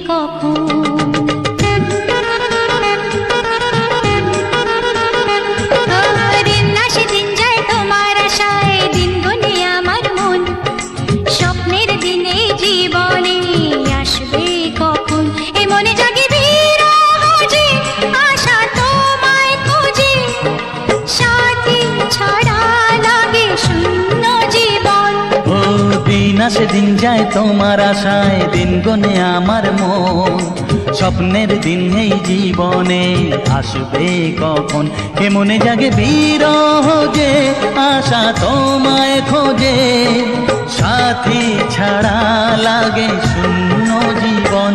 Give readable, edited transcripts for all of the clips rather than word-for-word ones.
কখন। দিন আসে দিন যায় তোমার আশায়, দিন গুনে আমার মন, স্বপ্নের দিনে জীবনে আসবে কখন। এ মনে জাগে বিরহ যে আশা তোমায় খোঁজে, সাথী ছাড়া লাগে শূন্য জীবন। ও দিন আসে দিন যায় তোমার আশায়, দিন গুনে আমার মন, স্বপ্নের দিন এই জীবনে আসবে কখন। কে মনে জাগে বিরহ যে আশা তোমায় খোঁজে, সাথী ছাড়া লাগে শূন্য জীবন।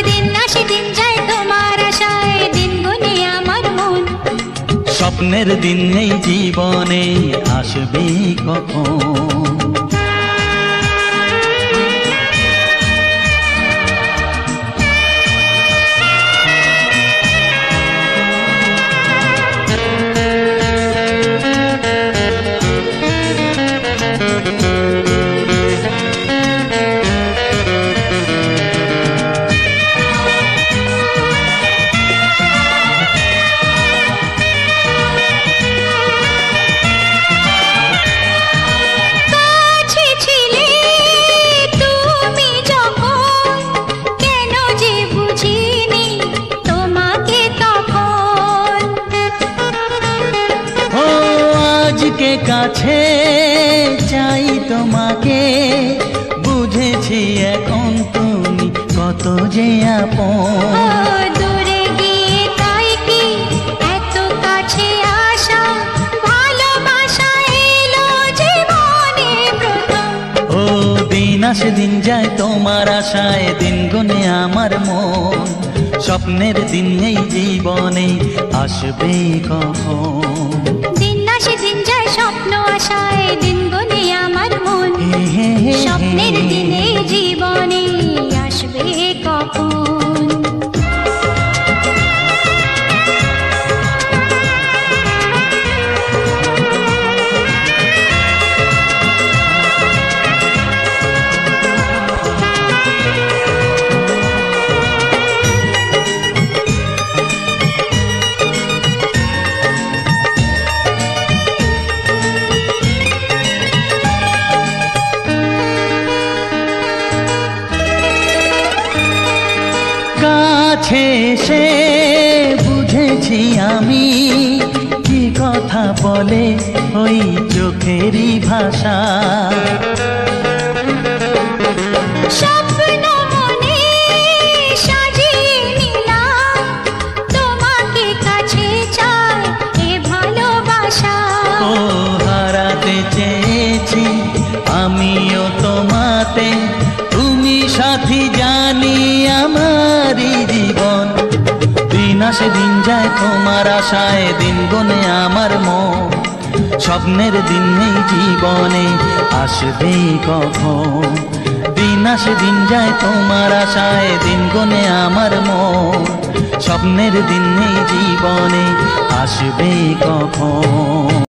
দিন আসে দিন যায় তোমার আশায়, দিন গুনে আমার মন, স্বপ্নের দিন এই জীবনে আসবে কখন। আজকে কাছে চাই তোমাকে, বুঝেছি এখন তুমি কত যে আপন। দূরে গিয়ে তাই কি এত কাছে আসা, ভালোবাসা এলো জীবনে প্রথম। ও দিন আসে দিন যায় তোমার আশায়, দিন গুনে আমার মন, স্বপ্নের দিন এই জীবনে আসবে কখন। দিন আসে দিন যায় স্বপ্ন আশায়, দিন গুনে আমার মন, স্বপ্নের দিনে জীবনে আসবে কখন। কাছে সে বুঝেছি আমি, কি কথা বলে ওই চোখেরই ভাষা। স্বপ্ন মনে সাজিয়ে নিলাম, তোমাকে কাছে চাই এ ভালোবাসা। ও হারাতে চেয়েছি আমিও তোমাতে, তুমি সাথী জানি আমারই জীবন। দিন আসে দিন যায় তোমার আশায়, দিন গুনে আমার মন, স্বপ্নের দিন এই জীবনে আসবে কখন। দিন আসে দিন যায় তোমার আশায়, দিন গুনে আমার মন, স্বপ্নের দিন এই জীবনে আসবে কখন।